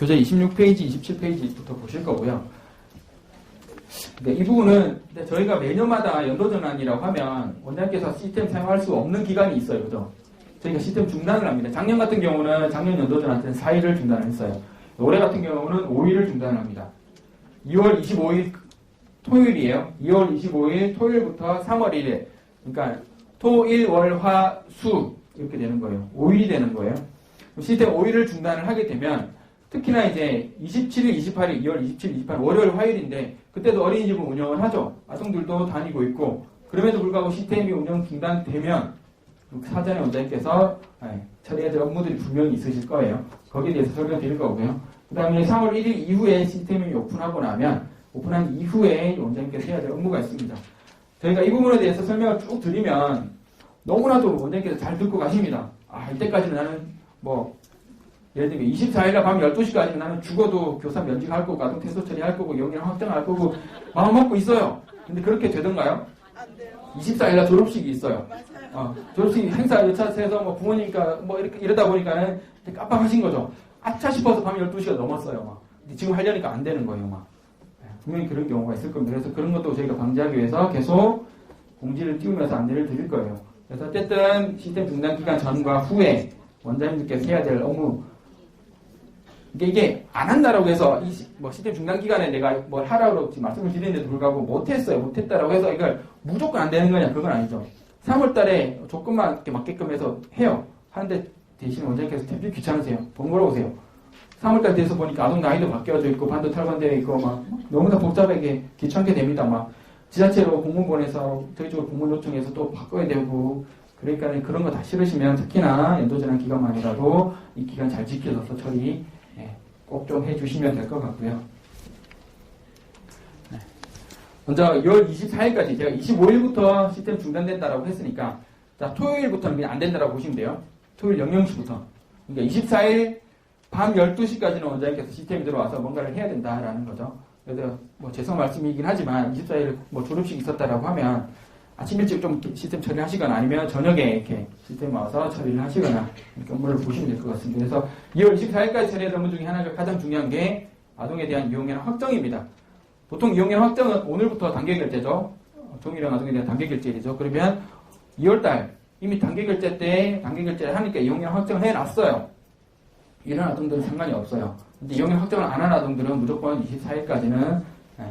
교재 26페이지, 27페이지부터 보실 거고요. 네, 이 부분은 저희가 매년마다 연도전환이라고 하면 원장님께서 시스템 사용할 수 없는 기간이 있어요. 그죠? 저희가 시스템 중단을 합니다. 작년 같은 경우는 작년 연도전환 때는 4일을 중단을 했어요. 올해 같은 경우는 5일을 중단을 합니다. 2월 25일 토요일이에요. 2월 25일 토요일부터 3월 1일. 그러니까 토, 일, 월, 화, 수 이렇게 되는 거예요. 5일이 되는 거예요. 시스템 5일을 중단을 하게 되면 특히나 이제 27일, 28일, 2월 27일, 28일 월요일, 화요일인데 그때도 어린이집을 운영을 하죠. 아동들도 다니고 있고 그럼에도 불구하고 시스템이 운영 중단되면 사전에 원장님께서 처리해야 될 업무들이 분명히 있으실 거예요. 거기에 대해서 설명드릴 거고요. 그 다음에 3월 1일 이후에 시스템이 오픈하고 나면 오픈한 이후에 원장님께서 해야 될 업무가 있습니다. 저희가 이 부분에 대해서 설명을 쭉 드리면 너무나도 원장님께서 잘 듣고 가십니다. 이때까지는 나는 예를 들면 24일날 밤 12시까지는 나는 죽어도 교사 면직할 거고 아동 퇴소 처리할 거고 영역 확정할 거고 마음 먹고 있어요. 근데 그렇게 되던가요? 안 돼요. 24일날 졸업식이 있어요. 맞아요. 졸업식 행사 여차해서 부모님과 이렇게 이러다 보니까는 깜빡하신 거죠. 아차 싶어서 밤 12시가 넘었어요. 근데 지금 하려니까 안 되는 거예요. 분명히 그런 경우가 있을 겁니다. 그래서 그런 것도 저희가 방지하기 위해서 계속 공지를 띄우면서 안내를 드릴 거예요. 그래서 어쨌든 시스템 중단 기간 전과 후에 원장님들께서 해야 될 업무 이게 안 한다라고 해서 시스템 중단 기간에 내가 뭘 하라고 말씀을 드리는데도 불구하고 못했다라고 해서 이걸 무조건 안 되는 거냐 그건 아니죠. 3월 달에 조건만 이렇게 맞게끔 해서 해요. 하는데 대신 원장님께서 되게 귀찮으세요. 번거로 오세요. 3월 달 돼서 보니까 아동 나이도 바뀌어져 있고 반도 탈반되어 있고 너무나 복잡하게 귀찮게 됩니다. 지자체로 공문 보내서 저희 쪽으로 공문 요청해서 또 바꿔야 되고 그러니까 그런 거 다 싫으시면 특히나 연도전환 기간만이라도 이 기간 잘 지켜줘서 처리 꼭 좀 해주시면 될 것 같고요. 먼저 2월 24일까지 제가 25일부터 시스템 중단된다라고 했으니까 자 토요일부터는 그냥 안 된다라고 보시면 돼요. 토요일 00시부터. 그러니까 24일 밤 12시까지는 원장님께서 시스템이 들어와서 뭔가를 해야 된다라는 거죠. 그래서 죄송 말씀이긴 하지만 24일 졸업식이 있었다라고 하면 아침 일찍 좀 시스템 처리를 하시거나 아니면 저녁에 이렇게 시스템에 와서 처리를 하시거나 이렇게 업무를 보시면 될 것 같습니다. 그래서 2월 24일까지 처리해야 될 업무 중에 하나가 가장 중요한 게 아동에 대한 이용량 확정입니다. 보통 이용량 확정은 오늘부터 단계 결제죠. 종일형 아동에 대한 단계 결제일이죠. 그러면 2월달 이미 단계 결제 때 단계 결제를 하니까 이용량 확정을 해놨어요. 이런 아동들은 상관이 없어요. 근데 이용량 확정을 안 한 아동들은 무조건 24일까지는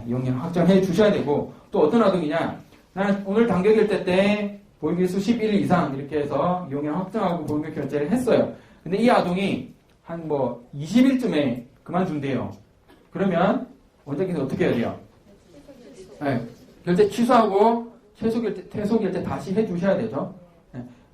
이용량 확정해 주셔야 되고 또 어떤 아동이냐 나는 오늘 단계 결제 때 보육일수 11일 이상 이렇게 해서 이용량 확정하고 보육일 결제를 했어요. 근데 이 아동이 한 20일쯤에 그만둔대요. 그러면 원장님께서 어떻게 해야 돼요? 결제 취소하고 퇴소 결제 다시 해주셔야 되죠.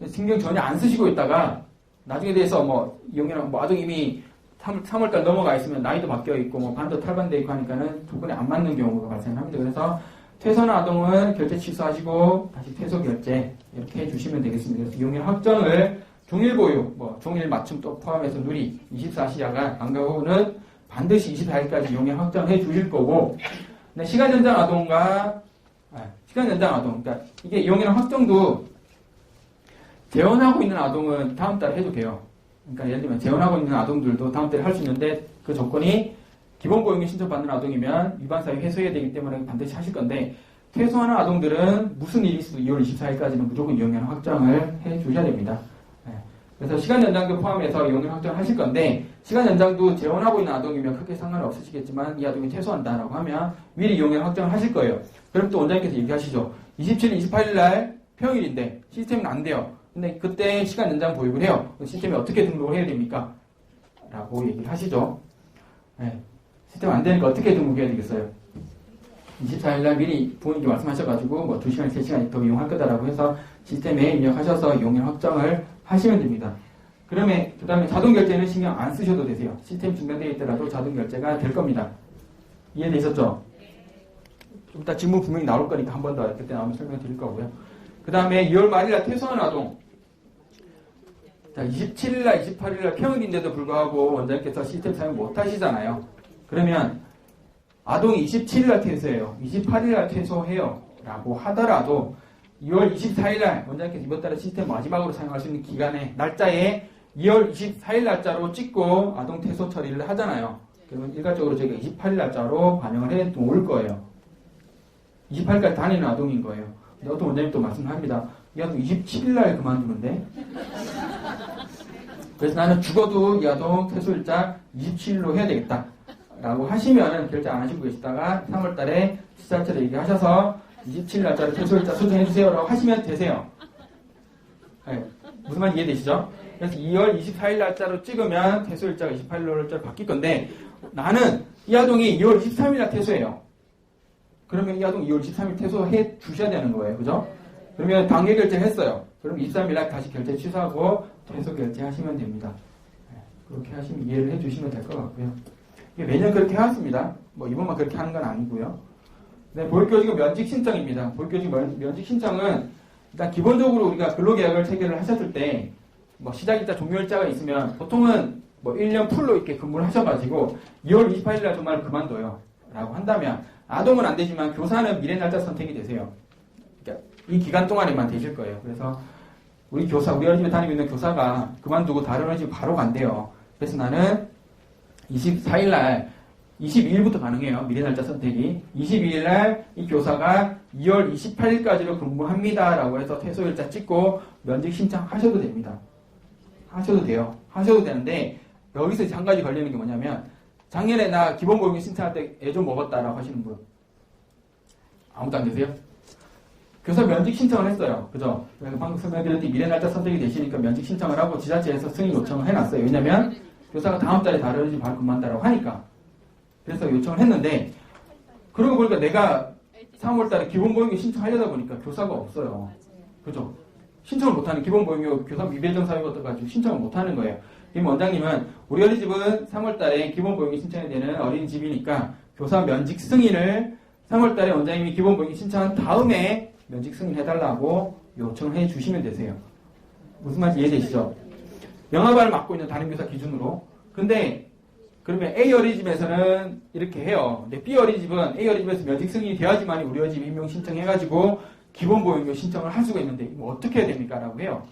신경 전혀 안 쓰시고 있다가 나중에 대해서 이용량 아동 이미 3월달 넘어가 있으면 나이도 바뀌어 있고 반도 탈반돼 있고 하니까는 조건에 안 맞는 경우가 발생합니다. 그래서 퇴소한 아동은 결제 취소하시고 다시 퇴소 결제 이렇게 해주시면 되겠습니다. 그래서 이용량 확정을 종일 보유, 종일 맞춤 또 포함해서 누리 24시 야간 방과 후는 반드시 24일까지 이용량 확정해 주실 거고 시간 연장 아동과 시간 연장 아동 그러니까 이게 이용량 확정도 재원하고 있는 아동은 다음 달에 해도 돼요. 그러니까 예를 들면 재원하고 있는 아동들도 다음 달에 할 수 있는데 그 조건이 기본고용이 신청받는 아동이면 위반사유 해소해야 되기 때문에 반드시 하실 건데 퇴소하는 아동들은 무슨 일이 있어도 2월 24일까지는 무조건 이용량 확정을 해 주셔야 됩니다. 그래서 시간 연장도 포함해서 이용량 확정을 하실 건데 시간 연장도 재원하고 있는 아동이면 크게 상관은 없으시겠지만 이 아동이 퇴소한다라고 하면 미리 이용량 확정을 하실 거예요. 그럼 또 원장님께서 얘기하시죠. 27일, 28일 날 평일인데 시스템은 안 돼요. 근데 그때 시간 연장 보육을 해요. 시스템에 어떻게 등록을 해야 됩니까? 라고 얘기를 하시죠. 시스템 안 되니까 어떻게 등록해야 되겠어요? 24일날 미리 부모님께 말씀하셔가지고 2시간, 3시간 더 이용할 거다라고 해서 시스템에 입력하셔서 이용량 확정을 하시면 됩니다. 그 다음에 자동 결제는 신경 안 쓰셔도 되세요. 시스템 중단되어 있더라도 자동 결제가 될 겁니다. 이해되셨죠? 좀 이따 질문 분명히 나올 거니까 한 번 더 그때 나오면 설명 드릴 거고요. 그 다음에 2월 말일날 퇴소한 아동. 자, 27일날, 28일날 평일인데도 불구하고 원장님께서 시스템 사용 못 하시잖아요. 그러면 아동이 27일날 퇴소해요. 28일날 퇴소해요. 라고 하더라도 2월 24일날 원장님께서 이번 달에 시스템 마지막으로 사용할 수 있는 기간에 날짜에 2월 24일 날짜로 찍고 아동 퇴소 처리를 하잖아요. 그러면 일괄적으로 저희가 28일 날짜로 반영을 해 놓을 거예요. 28일까지 다니는 아동인 거예요. 근데 어떤 원장님 또 말씀합니다. 이 아동 27일 날 그만두는데. 그래서 나는 죽어도 이 아동 퇴소일자 27일로 해야 되겠다. 라고 하시면은 결제 안 하시고 계시다가 3월 달에 지자체로 얘기하셔서 27일 날짜로 퇴소일자 소정해주세요. 라고 하시면 되세요. 네. 무슨 말인지 이해되시죠? 그래서 2월 24일 날짜로 찍으면 퇴소일자가 28일 날짜로 바뀔 건데 나는 이 아동이 2월 23일 날 퇴소해요. 그러면 이 아동 2월 23일 퇴소해 주셔야 되는 거예요. 그죠? 그러면 단계 결제를 했어요. 그럼 23일 날 다시 결제 취소하고 퇴소 결제하시면 됩니다. 네. 그렇게 하시면 이해를 해주시면 될 것 같고요. 매년 그렇게 해왔습니다. 뭐 이번만 그렇게 하는 건 아니고요. 네, 보육교직은 면직 신청입니다. 보육교직 면직 신청은 일단 기본적으로 우리가 근로계약을 체결을 하셨을 때 뭐 시작일자, 종료일자가 있으면 보통은 뭐 1년 풀로 이렇게 근무를 하셔가지고 2월 28일 날 정말 그만둬요. 라고 한다면 아동은 안 되지만 교사는 미래 날짜 선택이 되세요. 그러니까 이 기간 동안에만 되실 거예요. 그래서 우리 어린이집에 다니고 있는 교사가 그만두고 다른 어린이집 바로 간대요. 그래서 나는 24일 날 22일부터 가능해요. 미래 날짜 선택이. 22일 날 이 교사가 2월 28일까지로 근무합니다. 라고 해서 퇴소일자 찍고 면직 신청하셔도 됩니다. 하셔도 돼요. 하셔도 되는데 여기서 한 가지 걸리는 게 뭐냐면 작년에 나 기본보육료 신청할 때 애 좀 먹었다라고 하시는 분 아무도 안 계세요? 교사 면직 신청을 했어요. 그죠? 그래서 방금 설명드렸듯이 미래 날짜 선택이 되시니까 면직 신청을 하고 지자체에서 승인 요청을 해놨어요. 왜냐면 교사가 다음 달에 다른 집 바로 근무한다라고 하니까. 그래서 요청을 했는데 그러고 보니까 내가 3월 달에 기본보육료 신청하려다 보니까 교사가 없어요. 그죠? 신청을 못하는 기본보육료 교사 미배정 사유가 떠가지고 신청을 못하는 거예요. 이 원장님은 우리 어린이집은 3월 달에 기본보육료 신청이 되는 어린이집이니까 교사 면직 승인을 3월 달에 원장님이 기본보육료 신청한 다음에 면직 승인해달라고 요청을 해주시면 되세요. 무슨 말인지 이해되시죠? 영아반을 맡고 있는 담임교사 기준으로. 근데 그러면 A 어린이집에서는 이렇게 해요. 근데 B 어린이집은 A 어린이집에서 면직 승인이 돼야지만 우리 어린이집 임용 신청해가지고 기본보육료 신청을 할 수가 있는데 이거 어떻게 해야 됩니까? 라고 해요.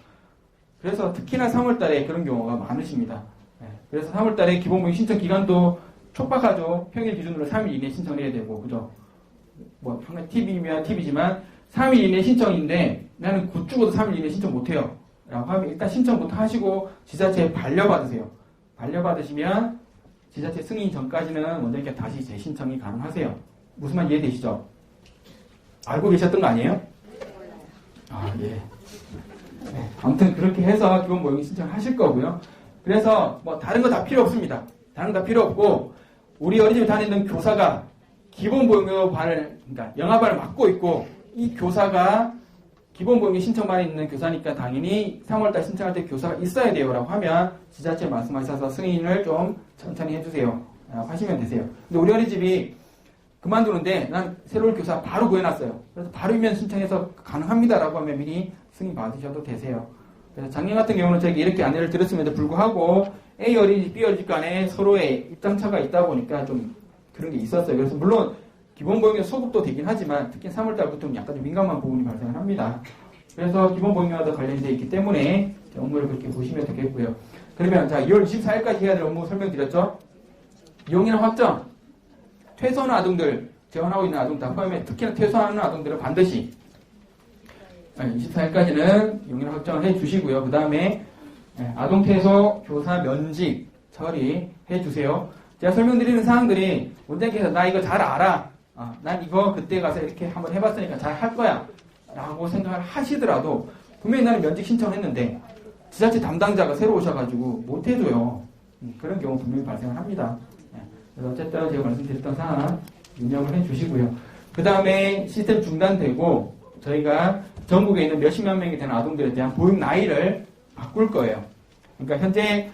그래서 특히나 3월 달에 그런 경우가 많으십니다. 네. 그래서 3월 달에 기본보육료 신청 기간도 촉박하죠. 평일 기준으로 3일 이내에 신청을 해야 되고, 그죠? 뭐, 팁이면 팁이지만 3일 이내 신청인데 나는 곧 죽어도 3일 이내 신청 못해요. 라고 하면 일단 신청부터 하시고 지자체에 반려받으세요. 반려받으시면 지자체 승인 전까지는 원장님께 다시 재신청이 가능하세요. 무슨 말 이해되시죠? 알고 계셨던 거 아니에요? 아, 예. 네, 아무튼 그렇게 해서 기본보육료 신청을 하실 거고요. 그래서 뭐 다른 거 다 필요 없습니다. 다른 거 다 필요 없고 우리 어린이집에 다니는 교사가 기본보육료 반을, 그러니까 영아반을 맡고 있고 이 교사가 기본보육료 신청반에 있는 교사니까 당연히 3월달 신청할 때 교사가 있어야 돼요 라고 하면 지자체 말씀하셔서 승인을 좀 천천히 해주세요 라고 하시면 되세요. 근데 우리 어린이집이 그만두는데 난 새로운 교사 바로 구해놨어요. 그래서 바로 임면 신청해서 가능합니다 라고 하면 미리 승인 받으셔도 되세요. 그래서 작년 같은 경우는 제가 이렇게 안내를 드렸음에도 불구하고 A 어린이집, B 어린이집 간에 서로의 입장차가 있다 보니까 좀 그런 게 있었어요. 그래서 물론 기본보육료 소급도 되긴 하지만 특히 3월달부터는 약간 좀 민감한 부분이 발생을 합니다. 그래서 기본보육료와도 관련되어 있기 때문에 업무를 그렇게 보시면 되겠고요. 그러면 자 2월 24일까지 해야 될 업무 설명드렸죠? 용인화 확정, 퇴소하는 아동들, 재혼하고 있는 아동 다 포함해 특히나 퇴소하는 아동들은 반드시 24일까지는 용인화 확정을 해주시고요. 그 다음에 아동 퇴소 교사 면직 처리해 주세요. 제가 설명드리는 사항들이 원장님께서 나 이거 잘 알아. 난 이거 그때 가서 이렇게 한번 해봤으니까 잘 할 거야. 라고 생각을 하시더라도 분명히 나는 면직 신청했는데 지자체 담당자가 새로 오셔가지고 못 해줘요. 그런 경우 분명히 발생을 합니다. 그래서 어쨌든 제가 말씀드렸던 사항 인정을 해주시고요. 그 다음에 시스템 중단되고 저희가 전국에 있는 몇십만 명이 되는 아동들에 대한 보육 나이를 바꿀 거예요. 그러니까 현재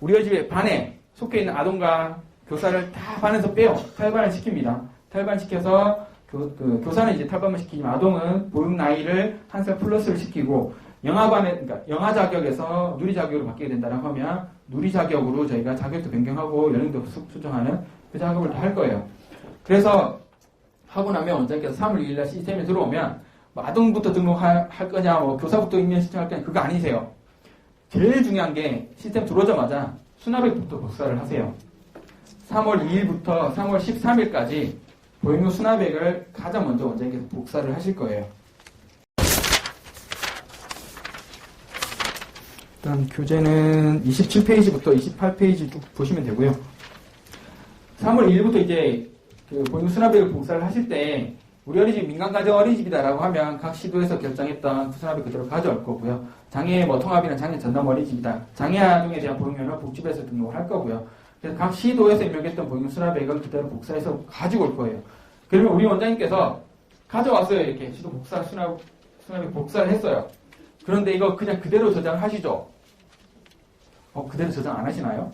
우리 어린이집의 반에 속해 있는 아동과 교사를 다 반에서 빼요. 탈반을 시킵니다. 탈반시켜서 교사는 이제 탈반을 시키지만 아동은 보육 나이를 한 살 플러스를 시키고 영아반에, 그러니까 영아 자격에서 누리 자격으로 바뀌게 된다고 하면 누리 자격으로 저희가 자격도 변경하고 연령도 수정하는 그 작업을 다 할 거예요. 그래서 하고 나면 원장님께서 3월 2일날 시스템에 들어오면 뭐 아동부터 등록할 거냐, 뭐 교사부터 임면 신청할 거냐, 그거 아니세요. 제일 중요한 게 시스템 들어오자마자 수납액부터 복사를 하세요. 3월 2일부터 3월 13일까지 보행료 수납액을 가장 먼저 원장님께서 복사를 하실 거예요. 일단 교재는 27페이지부터 28페이지 쭉 보시면 되고요. 3월 2일부터 이제 그 보행료 수납액을 복사를 하실 때 우리 어린이집 민간가정 어린이집이다라고 하면 각 시도에서 결정했던 수납액 그대로 가져올 거고요. 장애 통합이나 장애 전담 어린이집이다. 장애 아동에 대한 보행료는 복지부에서 등록을 할 거고요. 그래서 각 시도에서 입력했던 보행료 수납액을 그대로 복사해서 가지고 올 거예요. 그러면 우리 원장님께서 가져왔어요. 이렇게 시도 수납액 복사를 했어요. 그런데 이거 그냥 그대로 저장하시죠? 그대로 저장 안 하시나요?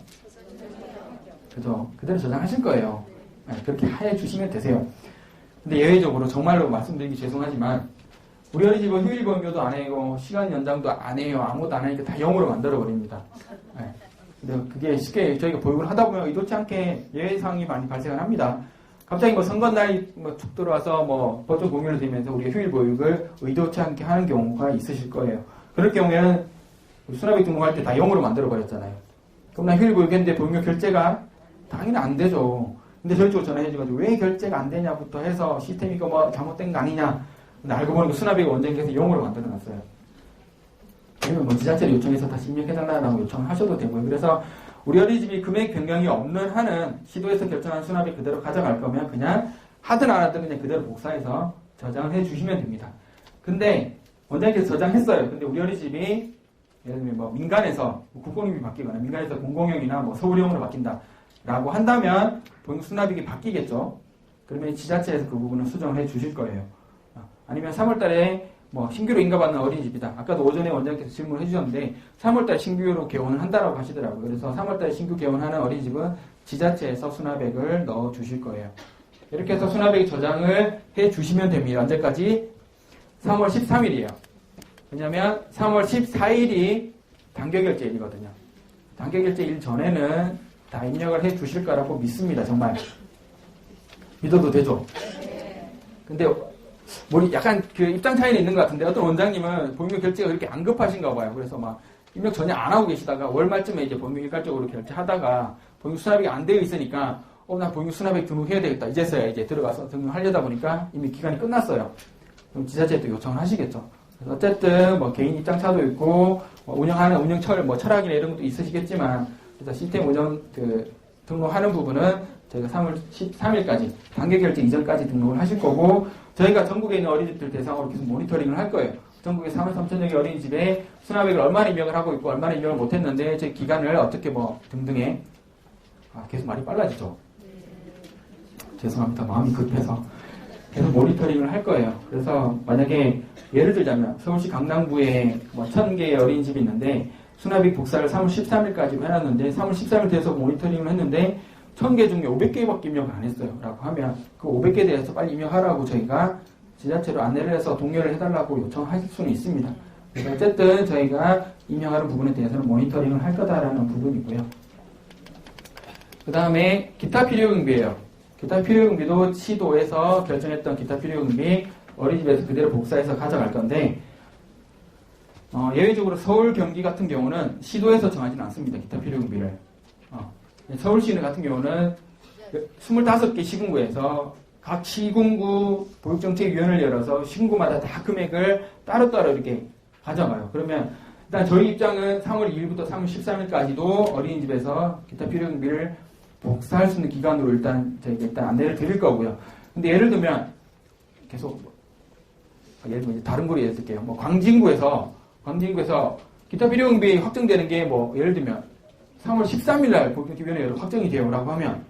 그죠? 그대로 저장하실 거예요. 네, 그렇게 해주시면 되세요. 근데 예외적으로 정말로 말씀드리기 죄송하지만 우리 어린이집은 휴일 보행료도 안 해요. 시간 연장도 안 해요. 아무것도 안 하니까 다 0으로 만들어버립니다. 네. 근데 그게 쉽게 저희가 보육을 하다 보면 의도치 않게 예외상이 많이 발생을 합니다. 갑자기 선거날이 툭 들어와서 법정 공휴일이 되면서 우리가 휴일 보육을 의도치 않게 하는 경우가 있으실 거예요. 그럴 경우에는 수납액 등록할 때 다 0으로 만들어버렸잖아요. 그럼 나 휴일 보육했는데 보육료 결제가 당연히 안 되죠. 근데 저희 쪽으로 전화해줘가지고 왜 결제가 안 되냐부터 해서 시스템이 잘못된 거 아니냐. 근데 알고 보니까 수납액을 원장님께서 0으로 만들어놨어요. 그러면 지자체를 요청해서 다시 입력해달라고 요청을 하셔도 되고요. 그래서 우리 어린이집이 금액 변경이 없는 한은 시도에서 결정한 수납액 그대로 가져갈 거면 그냥 하든 안 하든 그냥 그대로 복사해서 저장을 해주시면 됩니다. 근데 원장님께서 저장했어요. 근데 우리 어린이집이 예를 들면 민간에서 국공립이 바뀌거나 민간에서 공공형이나 서울형으로 바뀐다. 라고 한다면 보행료 수납액이 바뀌겠죠. 그러면 지자체에서 그 부분을 수정을 해 주실 거예요. 아니면 3월달에 신규로 인가받는 어린이집이다. 아까도 오전에 원장님께서 질문을 해주셨는데 3월달 신규로 개원을 한다라고 하시더라고요. 그래서 3월달에 신규 개원하는 어린이집은 지자체에서 수납액을 넣어 주실 거예요. 이렇게 해서 수납액 저장을 해 주시면 됩니다. 언제까지? 3월 13일이에요. 왜냐하면 3월 14일이 단계결제일이거든요. 단계결제일 전에는 다 입력을 해 주실 거라고 믿습니다. 정말. 믿어도 되죠? 근데 약간 그 입장 차이는 있는 것 같은데 어떤 원장님은 보행료 결제가 그렇게 안 급하신가 봐요. 그래서 입력 전혀 안 하고 계시다가 월 말쯤에 이제 보행료 일괄적으로 결제하다가 보행료 수납액이 안 되어 있으니까 나 보행료 수납액 등록해야 되겠다. 이제서야 이제 들어가서 등록하려다 보니까 이미 기간이 끝났어요. 그럼 지자체에 또 요청을 하시겠죠. 그래서 어쨌든 개인 입장차도 있고 운영하는 운영철 철학이나 이런 것도 있으시겠지만 그래서 시스템 운영 등록하는 부분은 저희가 3월 13일까지 단계 결제 이전까지 등록을 하실 거고 저희가 전국에 있는 어린이집들 대상으로 계속 모니터링을 할 거예요. 전국에 4만 3천여 개 어린이집에 수납액을 얼마나 입력을 하고 있고 얼마나 입력을 못했는데 저희 기간을 어떻게 등등에 계속 말이 빨라지죠. 죄송합니다. 마음이 급해서 계속 모니터링을 할 거예요. 그래서 만약에 예를 들자면 서울시 강남구에 1,000개의 어린이집이 있는데 수납액 복사를 3월 13일까지로 해놨는데 3월 13일 돼서 모니터링을 했는데 1,000개 중에 500개밖에 입력을 안 했어요. 라고 하면 그 500개에 대해서 빨리 입력하라고 저희가 지자체로 안내를 해서 동료를 해달라고 요청하실 수는 있습니다. 그래서 어쨌든 저희가 입력하는 부분에 대해서는 모니터링을 할 거다라는 부분이고요. 그 다음에 기타 필요경비예요. 기타 필요경비도 시도에서 결정했던 기타 필요경비 어린이집에서 그대로 복사해서 가져갈 건데 예외적으로 서울, 경기 같은 경우는 시도에서 정하지는 않습니다. 기타 필요경비를. 서울시 같은 경우는 25개 시군구에서 각 시군구 보육정책위원회를 열어서 시군구마다 다 금액을 따로따로 이렇게 가져가요. 그러면 일단 저희 입장은 3월 2일부터 3월 13일까지도 어린이집에서 기타 필요경비를 복사할 수 있는 기간으로 저희가 일단 안내를 드릴 거고요. 근데 예를 들면 계속 예를 들면 다른 구로 예를 들게요. 광진구에서 기타 필요경비 확정되는 게 예를 들면 3월 13일날 보육정책위원회로 확정이 돼요. 라고 하면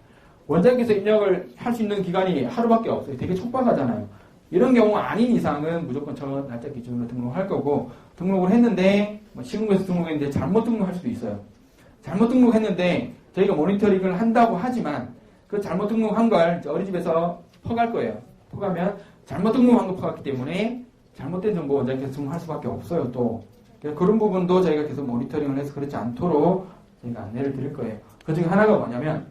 원장님께서 입력을 할 수 있는 기간이 하루밖에 없어요. 되게 촉박하잖아요. 이런 경우 아닌 이상은 무조건 저 날짜 기준으로 등록할 거고 등록을 했는데 시군구에서 등록했는데 잘못 등록할 수도 있어요. 잘못 등록했는데 저희가 모니터링을 한다고 하지만 그 잘못 등록한 걸 어린이집에서 퍼갈 거예요. 퍼가면 잘못 등록한 거 퍼갔기 때문에 잘못된 정보 원장님께서 등록할 수밖에 없어요. 또 그런 부분도 저희가 계속 모니터링을 해서 그렇지 않도록 저희가 안내를 드릴 거예요. 그 중에 하나가 뭐냐면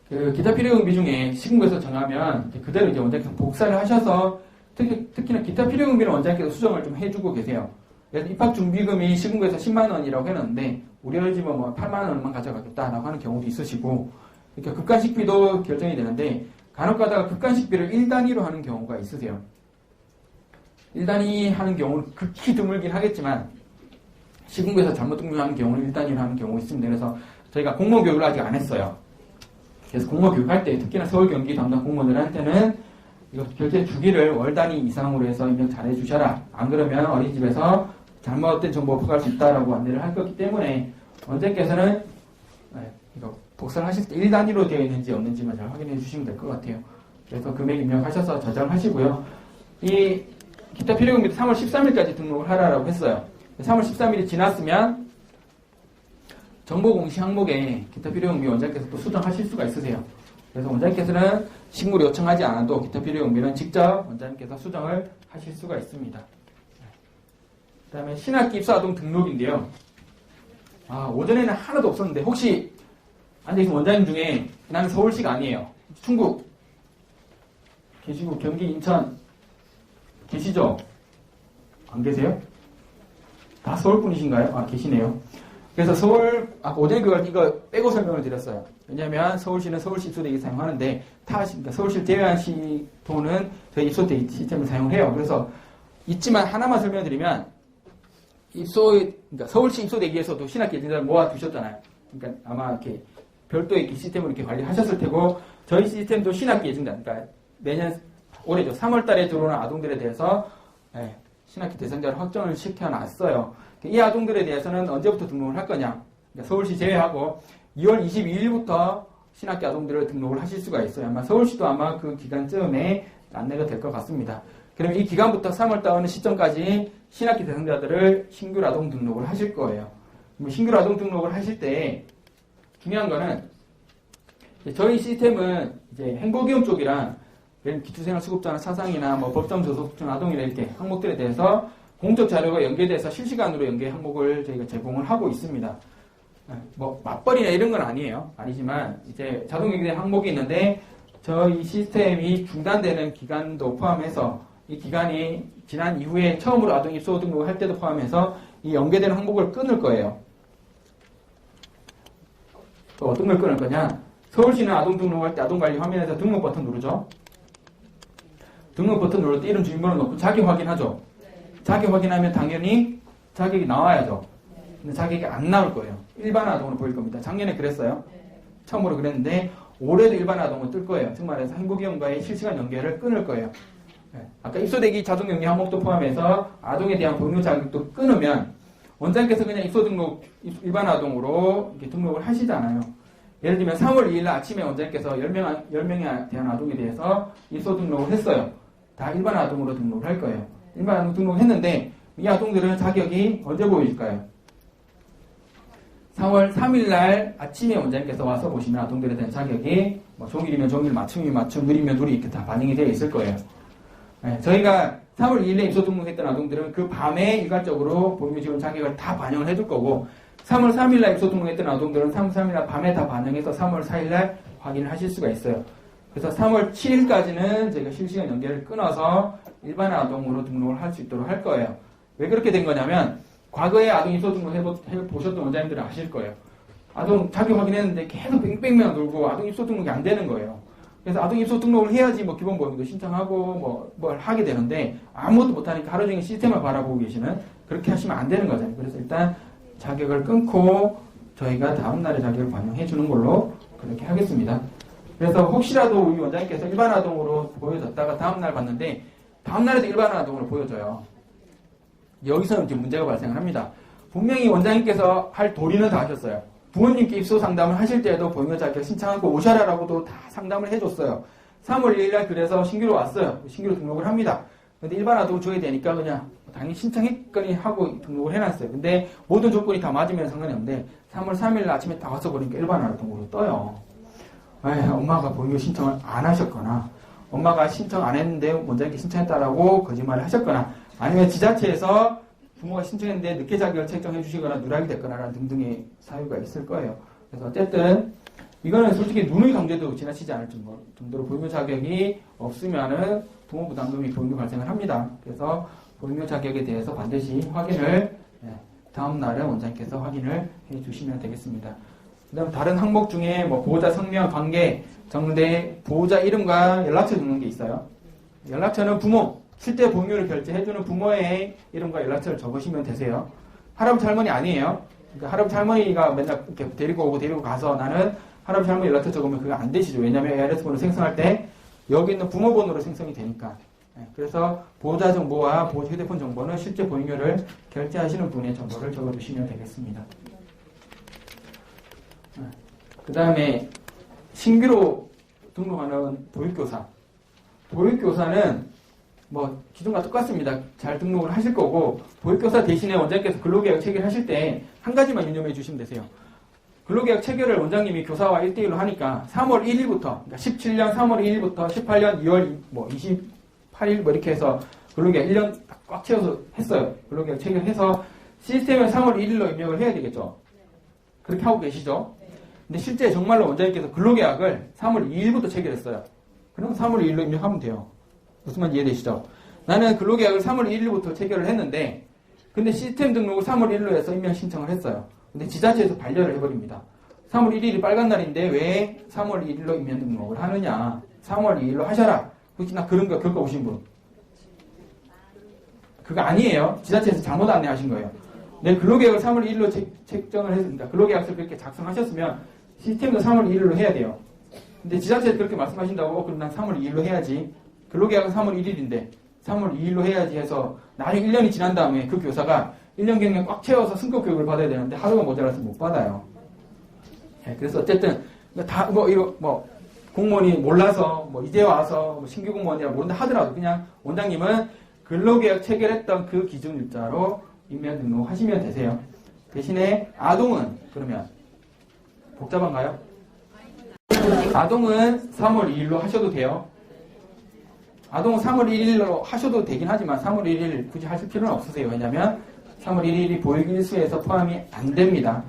기타 필요경비 중에 시군구에서 정하면 그대로 이제 원장님께서 복사를 하셔서 특히나 기타 필요경비는 원장님께서 수정을 좀 해주고 계세요. 그래서 입학준비금이 시군구에서 10만 원이라고 해놨는데 우리 집은 뭐 8만 원만 가져가겠다라고 하는 경우도 있으시고, 그러니까 급간식비도 결정이 되는데 간혹 가다가 급간식비를 1단위로 하는 경우가 있으세요. 1단위 하는 경우는 극히 드물긴 하겠지만 시군구에서 잘못 등록하는 경우는 1단위로 하는 경우가 있습니다. 그래서 저희가 공무원 교육을 아직 안 했어요. 그래서 공무원 교육할 때 특히나 서울 경기 담당 공무원들한테는 이거 결제 주기를 월 단위 이상으로 해서 입력 잘 해주셔라. 안 그러면 어린이집에서 잘못된 정보 포괄할 수 있다라고 안내를 할 거기 때문에 원장님께서는 이거 복사를 하실 때 1단위로 되어 있는지 없는지만 잘 확인해 주시면 될 것 같아요. 그래서 금액 입력하셔서 저장하시고요. 이 기타 필요금비도 3월 13일까지 등록을 하라고 했어요. 3월 13일이 지났으면 정보 공시 항목에 기타 필요금비 원장님께서 또 수정하실 수가 있으세요. 그래서 원장님께서는 신고를 요청하지 않아도 기타 필요금비는 직접 원장님께서 수정을 하실 수가 있습니다. 그 다음에 신학기 입사아동 등록인데요. 오전에는 하나도 없었는데 혹시 앉아계신 원장님 중에 나는 서울시가 아니에요. 충북 계시고 경기, 인천 계시죠? 안 계세요? 다 서울 분이신가요? 계시네요. 그래서 서울, 오전에 이거 빼고 설명을 드렸어요. 왜냐하면 서울시는 서울시 입소대기 사용하는데 그러니까 서울시를 제외한 시도는 저희 입소대기 시스템을 사용해요. 그래서 있지만 하나만 설명드리면 그러니까 서울시 입소대기에서도 신학기 예정자를 모아두셨잖아요. 그러니까 아마 이렇게 별도의 시스템으로 이렇게 관리하셨을 테고 저희 시스템도 신학기 예정자, 그러니까 매년 올해죠. 3월 달에 들어오는 아동들에 대해서 신학기 대상자를 확정을 시켜놨어요. 이 아동들에 대해서는 언제부터 등록을 할 거냐. 그러니까 서울시 제외하고 2월 22일부터 신학기 아동들을 등록을 하실 수가 있어요. 아마 서울시도 아마 그 기간쯤에 안내가 될 것 같습니다. 그러면 이 기간부터 3월 달 어느 시점까지 신학기 대상자들을 신규 아동 등록을 하실 거예요. 신규 아동 등록을 하실 때 중요한 거는 저희 시스템은 이제 행복위험 쪽이랑 기초생활수급자나 사상이나 뭐 법정 저소득층 아동이나 이렇게 항목들에 대해서 공적 자료가 연계돼서 실시간으로 연계 항목을 저희가 제공을 하고 있습니다. 뭐 맞벌이나 이런 건 아니에요. 아니지만 이제 자동 연계된 항목이 있는데 저희 시스템이 중단되는 기간도 포함해서 이 기간이 지난 이후에 처음으로 아동 입소 등록을 할 때도 포함해서 이 연계되는 항목을 끊을 거예요. 또 어떤 걸 끊을 거냐? 서울시는 아동 등록할 때 아동관리 화면에서 등록 버튼 누르죠. 등록 버튼 누를 때 이름 주민번호 넣고 자기 확인하죠. 자기 확인하면 당연히 자격이 나와야죠. 근데 자격이 안 나올 거예요. 일반 아동으로 보일 겁니다. 작년에 그랬어요. 처음으로 그랬는데 올해도 일반 아동은 뜰 거예요. 즉 말해서 행복위험과의 실시간 연계를 끊을 거예요. 아까 입소대기 자동 연계 항목도 포함해서 아동에 대한 보유 자격도 끊으면 원장님께서 그냥 입소 등록 일반 아동으로 이렇게 등록을 하시잖아요. 예를 들면 3월 2일 아침에 원장님께서 10명에 대한 아동에 대해서 입소 등록을 했어요. 다 일반 아동으로 등록을 할 거예요. 일반 아동 등록을 했는데 이 아동들은 자격이 언제 보일까요? 4월 3일 날 아침에 원장님께서 와서 보시면 아동들에 대한 자격이 뭐 종일이면 종일, 맞춤이면 맞춤, 누리면 누리 이렇게 다 반영이 되어 있을 거예요. 저희가 3월 2일에 입소 등록했던 아동들은 그 밤에 일괄적으로 보육료 지원 자격을 다 반영을 해줄 거고 3월 3일 날 입소 등록했던 아동들은 3월 3일 날 밤에 다 반영해서 3월 4일 날 확인을 하실 수가 있어요. 그래서 3월 7일까지는 저희가 실시간 연계를 끊어서 일반 아동으로 등록을 할 수 있도록 할 거예요. 왜 그렇게 된 거냐면 과거에 아동 입소 등록 해보셨던 원장님들은 아실 거예요. 아동 자격 확인했는데 계속 뺑뺑이만 돌고 아동 입소 등록이 안 되는 거예요. 그래서 아동 입소 등록을 해야지 뭐 기본보험도 신청하고 뭘 하게 되는데 아무것도 못하니까 하루 종일 시스템을 바라보고 계시는 그렇게 하시면 안 되는 거잖아요. 그래서 일단 자격을 끊고 저희가 다음날에 자격을 반영해 주는 걸로 그렇게 하겠습니다. 그래서 혹시라도 우리 원장님께서 일반 아동으로 보여졌다가 다음날 봤는데 다음날에도 일반 아동으로 보여져요. 여기서 이제 문제가 발생을 합니다. 분명히 원장님께서 할 도리는 다 하셨어요. 부모님께 입소 상담을 하실 때에도 보육료 자격 신청하고 오셔라라고도 다 상담을 해줬어요. 3월 1일날 그래서 신규로 왔어요. 신규로 등록을 합니다. 근데 일반 아동 줘야 되니까 그냥 당연히 신청했거니 하고 등록을 해놨어요. 근데 모든 조건이 다 맞으면 상관이 없는데 3월 3일 아침에 딱 와서 보니까 일반 아동으로 떠요. 엄마가 보육료 신청을 안 하셨거나 엄마가 신청 안 했는데 원장님께 신청했다라고 거짓말을 하셨거나 아니면 지자체에서 부모가 신청했는데 늦게 자격을 책정해 주시거나 누락이 됐거나 등등의 사유가 있을 거예요. 그래서 어쨌든 이거는 솔직히 누누이 강조해도 지나치지 않을 정도로 보육료 자격이 없으면은 부모 부담금이 보육료 발생을 합니다. 그래서 보육료 자격에 대해서 반드시 확인을 다음 날에 원장님께서 확인을 해 주시면 되겠습니다. 그다음 다른 항목 중에 뭐 보호자 성명, 관계, 정대, 보호자 이름과 연락처 적는 게 있어요. 연락처는 부모, 실제 보육료를 결제해주는 부모의 이름과 연락처를 적으시면 되세요. 할아버지 할머니 아니에요. 그러니까 할아버지 할머니가 맨날 이렇게 데리고 오고 데리고 가서 나는 할아버지 할머니 연락처 적으면 그거 안 되시죠. 왜냐하면 ARS 번호 생성할 때 여기 있는 부모 번호로 생성이 되니까. 그래서 보호자 정보와 보호자 휴대폰 정보는 실제 보육료를 결제하시는 분의 정보를 적어주시면 되겠습니다. 그 다음에 신규로 등록하는 보육교사. 보육교사는 뭐 기존과 똑같습니다. 잘 등록을 하실 거고 보육교사 대신에 원장님께서 근로계약 체결하실 때 한 가지만 유념해 주시면 되세요. 근로계약 체결을 원장님이 교사와 1대1로 하니까 3월 1일부터 그러니까 17년 3월 1일부터 18년 2월 28일 뭐 이렇게 해서 근로계약 1년 꽉 채워서 했어요. 근로계약 체결해서 시스템에 3월 1일로 입력을 해야 되겠죠. 그렇게 하고 계시죠. 근데 실제 정말로 원장님께서 근로계약을 3월 2일부터 체결했어요. 그럼 3월 2일로 입력하면 돼요. 무슨 말인지 이해되시죠? 나는 근로계약을 3월 1일부터 체결을 했는데 근데 시스템 등록을 3월 1일로 해서 임명 신청을 했어요. 근데 지자체에서 반려를 해버립니다. 3월 1일이 빨간 날인데 왜 3월 1일로 임명 등록을 하느냐. 3월 2일로 하셔라. 혹시 나 그런 거 겪어보신 분? 그거 아니에요. 지자체에서 잘못 안내하신 거예요. 내 근로계약을 3월 1일로 책정을 했습니다. 근로계약서를 그렇게 작성하셨으면 시스템도 3월 1일로 해야 돼요. 근데 지자체에서 그렇게 말씀하신다고 그럼 난 3월 2일로 해야지. 근로계약은 3월 1일인데 3월 2일로 해야지 해서 나중에 1년이 지난 다음에 그 교사가 1년 경력 꽉 채워서 승급 교육을 받아야 되는데 하루가 모자라서 못 받아요. 그래서 어쨌든 다 공무원이 몰라서 이제 와서 신규 공무원이라 모른다 하더라도 그냥 원장님은 근로계약 체결했던 그 기준 일자로 임명 등록하시면 되세요. 대신에 아동은 그러면 복잡한가요? 아동은 3월 2일로 하셔도 돼요. 아동은 3월 1일로 하셔도 되긴 하지만 3월 1일 굳이 하실 필요는 없으세요. 왜냐하면 3월 1일이 보육 일수에서 포함이 안 됩니다.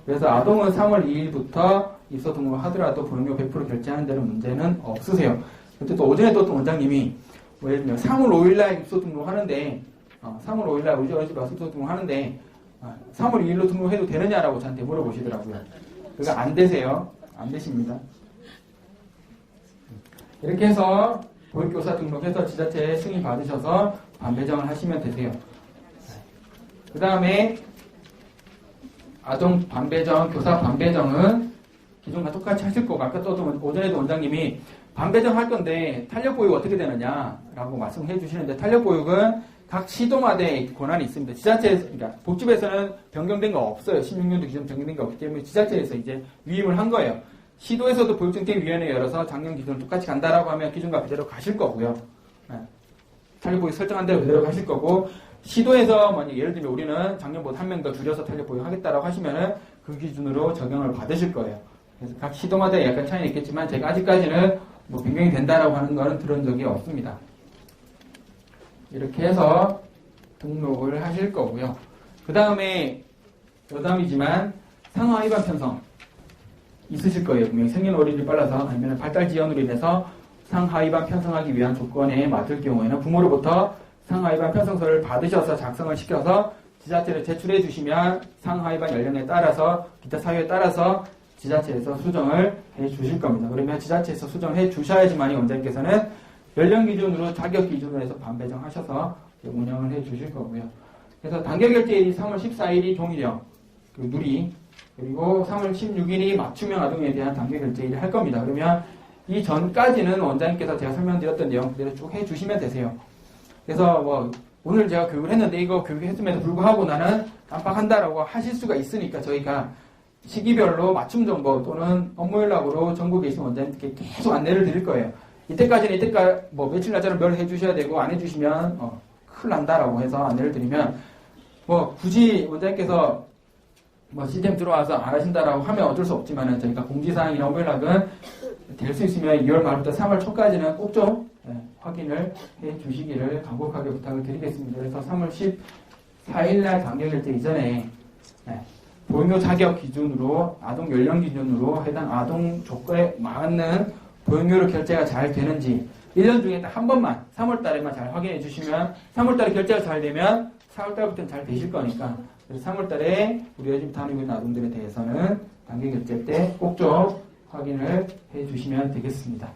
그래서 아동은 3월 2일부터 입소 등록을 하더라도 보육료 100% 결제하는 데는 문제는 없으세요. 근데 또 오전에 또 원장님이 예를 들면 3월 5일날 입소 등록하는데 3월 5일날 우리 집에 와서 입소 등록하는데 3월 2일로 등록해도 되느냐라고 저한테 물어보시더라고요. 그거 안 되세요. 안 되십니다. 이렇게 해서 보육교사 등록해서 지자체에 승인 받으셔서 반배정을 하시면 되세요. 그 다음에 아동 반배정, 교사 반배정은 기존과 똑같이 하실 거고 아까 또 오전에도 원장님이 반배정 할 건데 탄력보육 어떻게 되느냐라고 말씀해 주시는데 탄력보육은 각 시도마다의 권한이 있습니다. 지자체에서, 그러니까 복지부에서는 변경된 거 없어요. 16년도 기준 변경된 거 없기 때문에 지자체에서 이제 위임을 한 거예요. 시도에서도 보육정책위원회 열어서 작년 기준을 똑같이 간다라고 하면 기준과 그대로 가실 거고요. 탄력보육 설정한 대로 그대로 가실 거고 시도에서 만약 예를 들면 우리는 작년보다 한 명 더 줄여서 탄력보육 하겠다라고 하시면은 그 기준으로 적용을 받으실 거예요. 그래서 각 시도마다 약간 차이는 있겠지만 제가 아직까지는 변경이 된다라고 하는 거는 들은 적이 없습니다. 이렇게 해서 등록을 하실 거고요. 그 다음에 여담이지만 상하 위반 편성 있으실 거예요. 분명히 생년월일이 빨라서 아니면 발달 지연으로 인해서 상하 위반 편성하기 위한 조건에 맞을 경우에는 부모로부터 상하 위반 편성서를 받으셔서 작성을 시켜서 지자체를 제출해 주시면 상하 위반 연령에 따라서 기타 사유에 따라서 지자체에서 수정을 해 주실 겁니다. 그러면 지자체에서 수정을 해 주셔야지만이 원장님께서는 연령 기준으로 자격 기준으로 해서 반배정하셔서 운영을 해 주실 거고요. 그래서 단계결제일이 3월 14일이 종일형, 누리, 그리고 3월 16일이 맞춤형 아동에 대한 단계결제일을 할 겁니다. 그러면 이 전까지는 원장님께서 제가 설명드렸던 내용 그대로 쭉 해주시면 되세요. 그래서 오늘 제가 교육을 했는데 이거 교육했음에도 불구하고 나는 깜빡한다라고 하실 수가 있으니까 저희가 시기별로 맞춤 정보 또는 업무 연락으로 전국에 계신 원장님께 계속 안내를 드릴 거예요. 이때까지는 이때까지 며칠 날짜를 별 해주셔야 되고 안 해주시면 큰일 난다라고 해서 안내를 드리면 굳이 원장님께서 시스템 들어와서 안 하신다라고 하면 어쩔 수 없지만은 저희가 공지사항이나 업무 연락은 될 수 있으면 2월 말부터 3월 초까지는 꼭 좀 확인을 해 주시기를 간곡하게 부탁을 드리겠습니다. 그래서 3월 14일날 단계결제 이전에 보육료 자격 기준으로 아동 연령 기준으로 해당 아동 조건에 맞는 보육료로 결제가 잘 되는지 1년 중에 딱 한 번만 3월 달에만 잘 확인해 주시면 3월 달에 결제가 잘 되면 4월 달부터는 잘 되실 거니까 그래서 3월 달에 우리 요즘 다니고 있는 아동들에 대해서는 단기 결제 때 꼭 좀 확인을 해 주시면 되겠습니다.